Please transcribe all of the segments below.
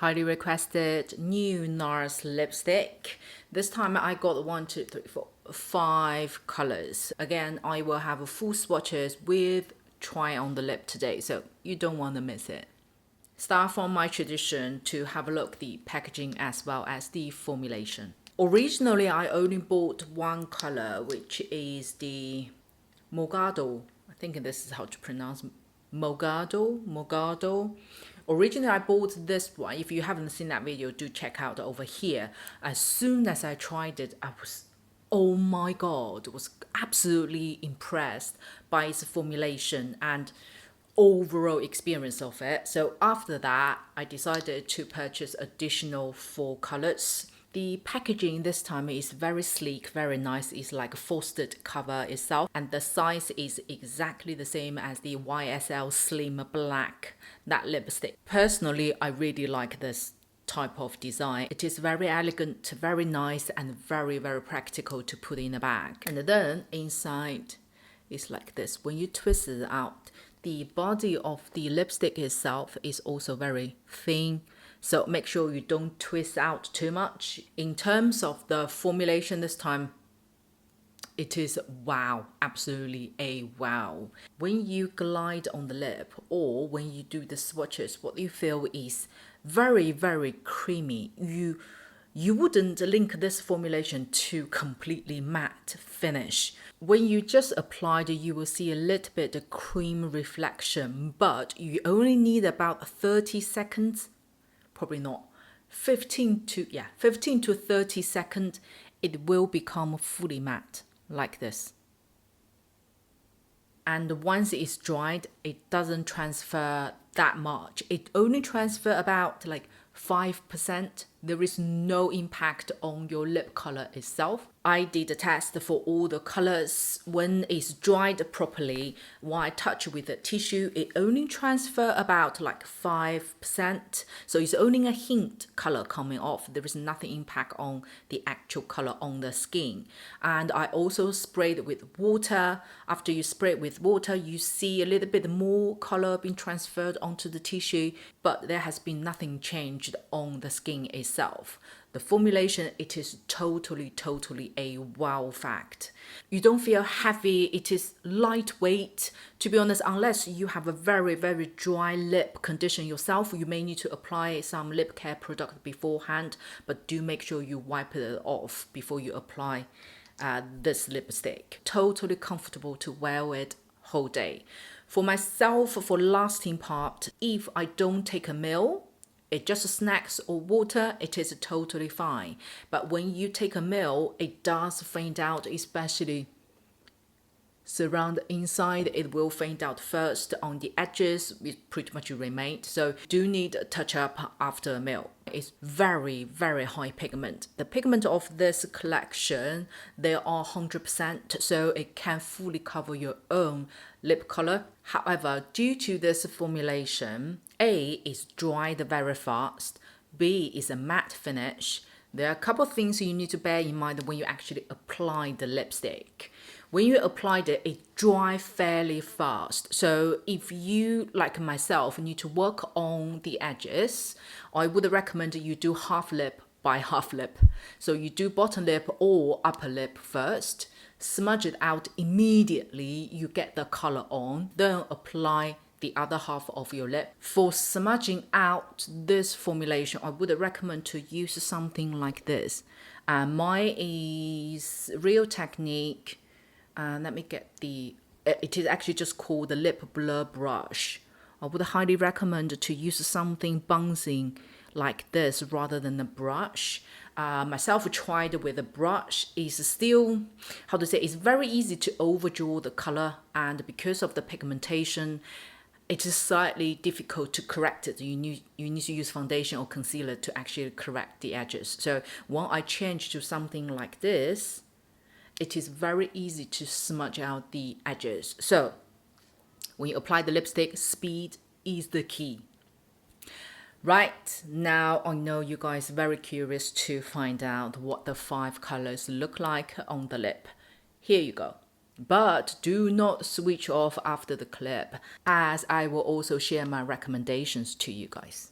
highly requested new Nars lipstick. This time I got 1, 2, 3, 4, 5 colors. Again, I will have a full swatches with try on the lip today, so you don't want to miss it. Start from my tradition to have a look at the packaging as well as the formulation. Originally, I only bought one color, which is the Mogador. I think this is how to pronounce Mogador. Originally, I bought this one. If you haven't seen that video, do check out over here. As soon as I tried it, I was, oh my god, was absolutely impressed by its formulation and overall experience of it. So after that, I decided to purchase additional 4 colors. The packaging this time is very sleek, very nice. It's like a frosted cover itself, and the size is exactly the same as the YSL Slim Black, that lipstick. Personally, I really like this type of design. It is very elegant, very nice, and very practical to put in a bag. And then inside is like this. When you twist it out, the body of the lipstick itself is also very thin, so make sure you don't twist out too much. In terms of the formulation this time, it is wow, absolutely a wow. When you glide on the lip or when you do the swatches, what you feel is very creamy. You wouldn't link this formulation to completely matte finish. When you just applied it, you will see a little bit of cream reflection, but you only need about 30 seconds, probably not, 15 to 30 seconds, it will become fully matte like this. And once it's dried, it doesn't transfer that much. It only transfer about like 5%. There is no impact on your lip color itself. I did a test for all the colors. When it's dried properly, when I touch with a tissue, it only transfer about like 5%. So it's only a hint color coming off. There is nothing impact on the actual color on the skin. And I also sprayed with water. After you spray it with water, you see a little bit more color being transferred onto the tissue, but there has been nothing changed on the skin itself. The formulation, it is totally a wow fact. You don't feel heavy, it is lightweight. To be honest, unless you have a very dry lip condition yourself, you may need to apply some lip care product beforehand, but do make sure you wipe it off before you apply this lipstick. Totally comfortable to wear it whole day. For myself, for lasting part, if I don't take a meal, it just snacks or water, it is totally fine. But when you take a meal, it does faint out, especially surround the inside, it will faint out first. On the edges, it pretty much remain. So do need a touch up after a meal. It's very high pigment. The pigment of this collection, they are 100%, so it can fully cover your own lip color. However, due to this formulation, A is dried very fast, B is a matte finish. There are a couple of things you need to bear in mind when you actually apply the lipstick. When you applied it, it dries fairly fast. So if you, like myself, need to work on the edges, I would recommend you do half lip by half lip. So you do bottom lip or upper lip first, smudge it out immediately, you get the color on, then apply the other half of your lip. For smudging out this formulation, I would recommend to use something like this. Mine is Real Technique. Let me get the, it is actually just called the lip blur brush. I would highly recommend to use something bouncing like this rather than a brush. Myself tried with a brush, is still, how to say, it's very easy to overdraw the color, and because of the pigmentation, it is slightly difficult to correct it. You need to use foundation or concealer to actually correct the edges. So when I change to something like this, it is very easy to smudge out the edges. So when you apply the lipstick, speed is the key. Right, now I know you guys are very curious to find out what the 5 colors look like on the lip. Here you go. But do not switch off after the clip, as I will also share my recommendations to you guys.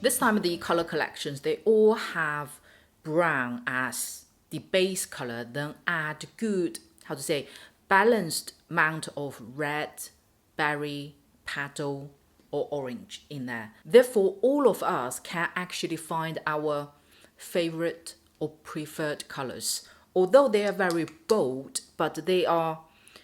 This time the color collections, they all have brown as the base color, then add good, how to say, balanced amount of red, berry, petal, or orange in there. Therefore, all of us can actually find our favorite or preferred colors. Although they are very bold, but they are,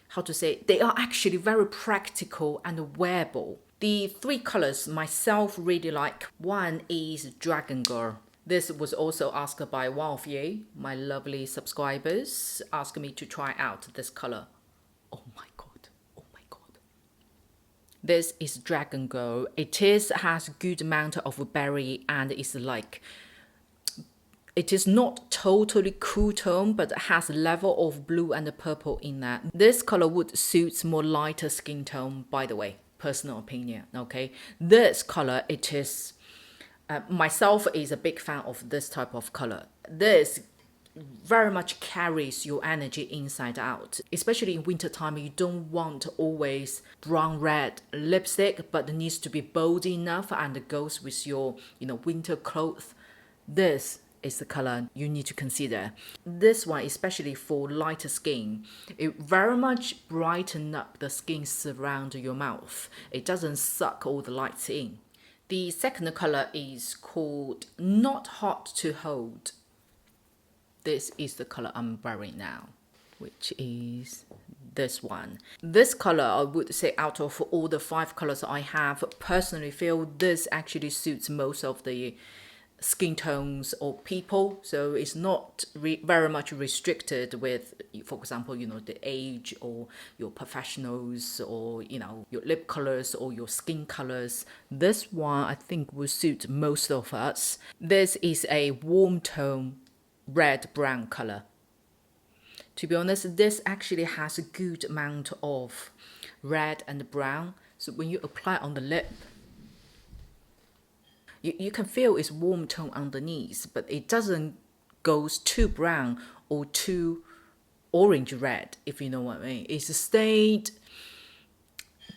how to say, they are actually very practical and wearable. The three colors myself really like. One is Dragon Girl. This was also asked by one of you, my lovely subscribers, asked me to try out this color. Oh my god, oh my god. This is Dragon Girl. It has good amount of berry and it's like, it is not totally cool tone, but it has a level of blue and purple in that. This color would suit more lighter skin tone, by the way, personal opinion, okay? This color, it is, myself is a big fan of this type of color. This very much carries your energy inside out. Especially in winter time, you don't want always brown red lipstick, but it needs to be bold enough and goes with your, winter clothes. This is the color you need to consider. This one, especially for lighter skin, it very much brighten up the skin surround your mouth. It doesn't suck all the lights in. The second color is called Not Hot to Hold. This is the color I'm wearing now, which is this one. This color, I would say, out of all the 5 colors I have, personally feel this actually suits most of the skin tones or people, so it's not very much restricted with, for example, the age or your professionals or your lip colors or your skin colors. This one I think will suit most of us. This is a warm tone red brown color. To be honest, this actually has a good amount of red and brown, so when you apply on the lip, you can feel it's warm tone underneath, but it doesn't goes too brown or too orange red, if you know what I mean. It's stayed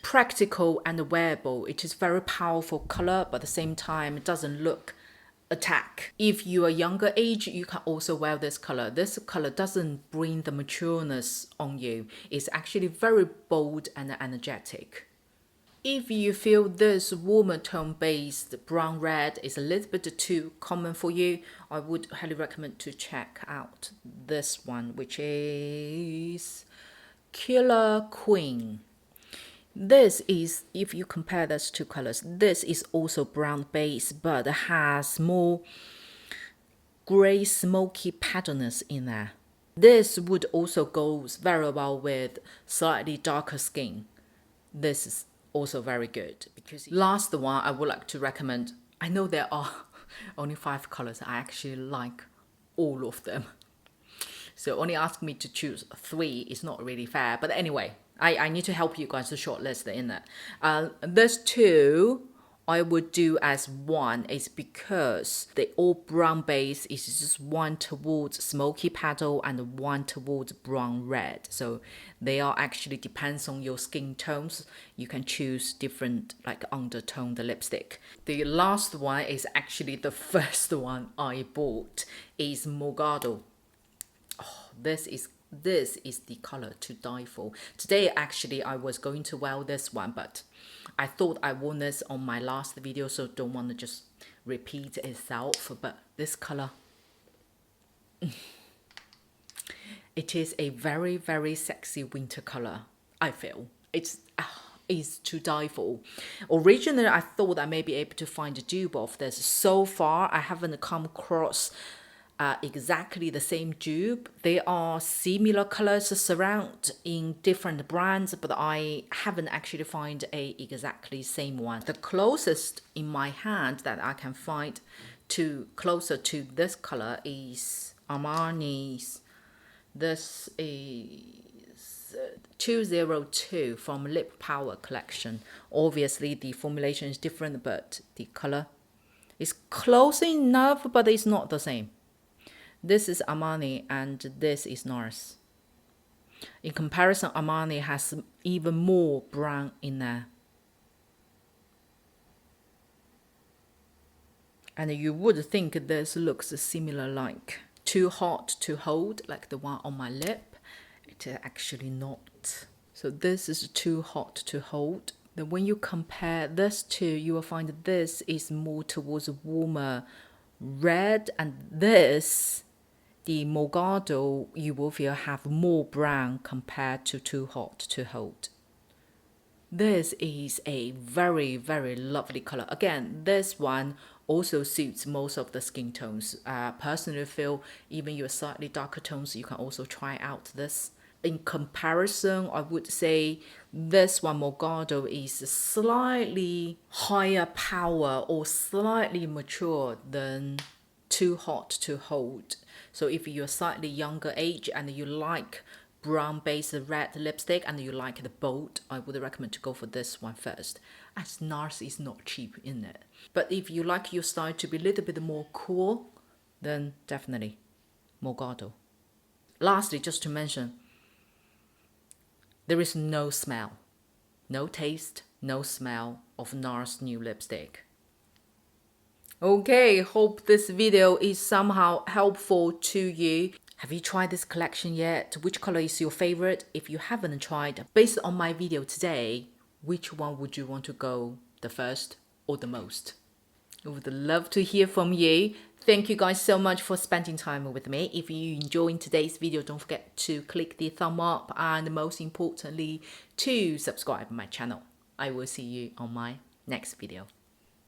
practical and wearable. It is very powerful color, but at the same time, it doesn't look attack. If you are younger age, you can also wear this color. This color doesn't bring the matureness on you. It's actually very bold and energetic. If you feel this warmer tone based brown red is a little bit too common for you, I would highly recommend to check out this one, which is Killer Queen. This is, if you compare those two colors, this is also brown base, but has more gray smoky patterness in there. This would also go very well with slightly darker skin. This is also very good. Because last one I would like to recommend, I know there are only 5 colors, I actually like all of them, so only ask me to choose 3 is not really fair, but anyway, I need to help you guys to shortlist in that. These 2 I would do as one is because they all brown base, is just one towards smoky petal and one towards brown red. So they are actually depends on your skin tones. You can choose different like undertone the lipstick. The last one is actually the first one I bought is Mogador. Oh, this is the color to die for. Today actually I was going to wear this one, but I thought I wore this on my last video, so don't want to just repeat itself. But this color, it is a very, very sexy winter color. I feel it's to die for. Originally I thought I may be able to find a dupe of this. So far I haven't come across exactly the same dupe. They are similar colors surround in different brands, but I haven't actually found a exactly same one. The closest in my hand that I can find to closer to this color is Armani's. This is 202 from Lip Power collection. Obviously the formulation is different, but the color is close enough, but it's not the same. This is Armani and this is Nars. In comparison, Armani has even more brown in there. And you would think this looks similar like Too Hot to Hold, like the one on my lip. It is actually not. So this is Too Hot to Hold. Then when you compare this two, you will find that this is more towards a warmer red, and this, the Mogador, you will feel have more brown compared to Too Hot to Hold. This is a very, very lovely color. Again, this one also suits most of the skin tones. Personally feel even your slightly darker tones, you can also try out this. In comparison, I would say this one, Mogador, is slightly higher power or slightly mature than Too Hot to Hold. So if you're slightly younger age and you like brown based red lipstick and you like the bold, I would recommend to go for this one first, as Nars is not cheap in it. But if you like your style to be a little bit more cool, then definitely Mogador. Lastly, just to mention, there is no smell, no taste, no smell of Nars new lipstick. Okay, hope this video is somehow helpful to you. Have you tried this collection yet? Which color is your favorite? If you haven't tried, based on my video today, which one would you want to go the first or the most? I would love to hear from you. Thank you guys so much for spending time with me. If you enjoyed today's video, don't forget to click the thumb up and most importantly, to subscribe to my channel. I will see you on my next video.